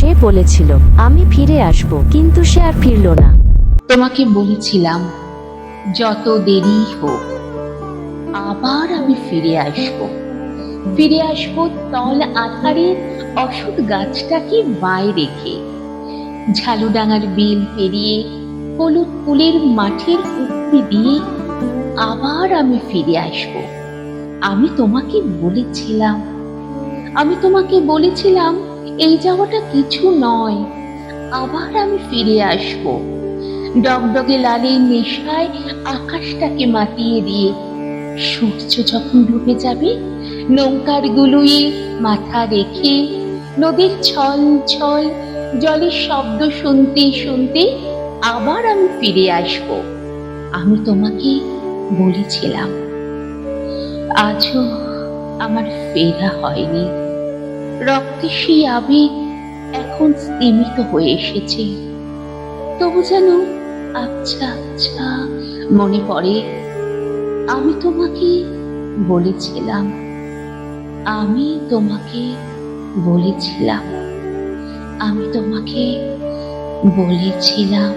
সে বলেছিল আমি ফিরে আসব, কিন্তু সে আর ফিরল না। তোমাকে বলেছিলাম যত দেরি হোক আবার আমি ফিরে আসবো তল আধারের অসৎ গাছটাকে বায় রেখে, ঝালুডাঙার বিল পেরিয়ে হলুদ ফুলের মাঠের উপরে দিয়ে আবার আমি ফিরে আসবো। আমি তোমাকে বলেছিলাম এই যাওয়াটা কিছু নয়, আবার আমি ফিরে আসবো ডগডগে লালের নেশায় আকাশটাকে মাতিয়ে দিয়ে। সূর্য যখন ডুবে যাবে নৌকার গুলুয়ে মাথা রেখে, নদীর ছল ছল জলের শব্দ শুনতে শুনতে আবার আমি ফিরে আসবো। আমি তোমাকে বলেছিলাম। আজও আমার ফেরা হয়নি। রক্তে সেই আবেগ এখন স্তিমিত হয়ে এসেছে। তবু যেন আচ্ছা আচ্ছা মনে পড়ে আমি তোমাকে বলেছিলাম, আমি তোমাকে বলেছিলাম, আমি তোমাকে বলেছিলাম।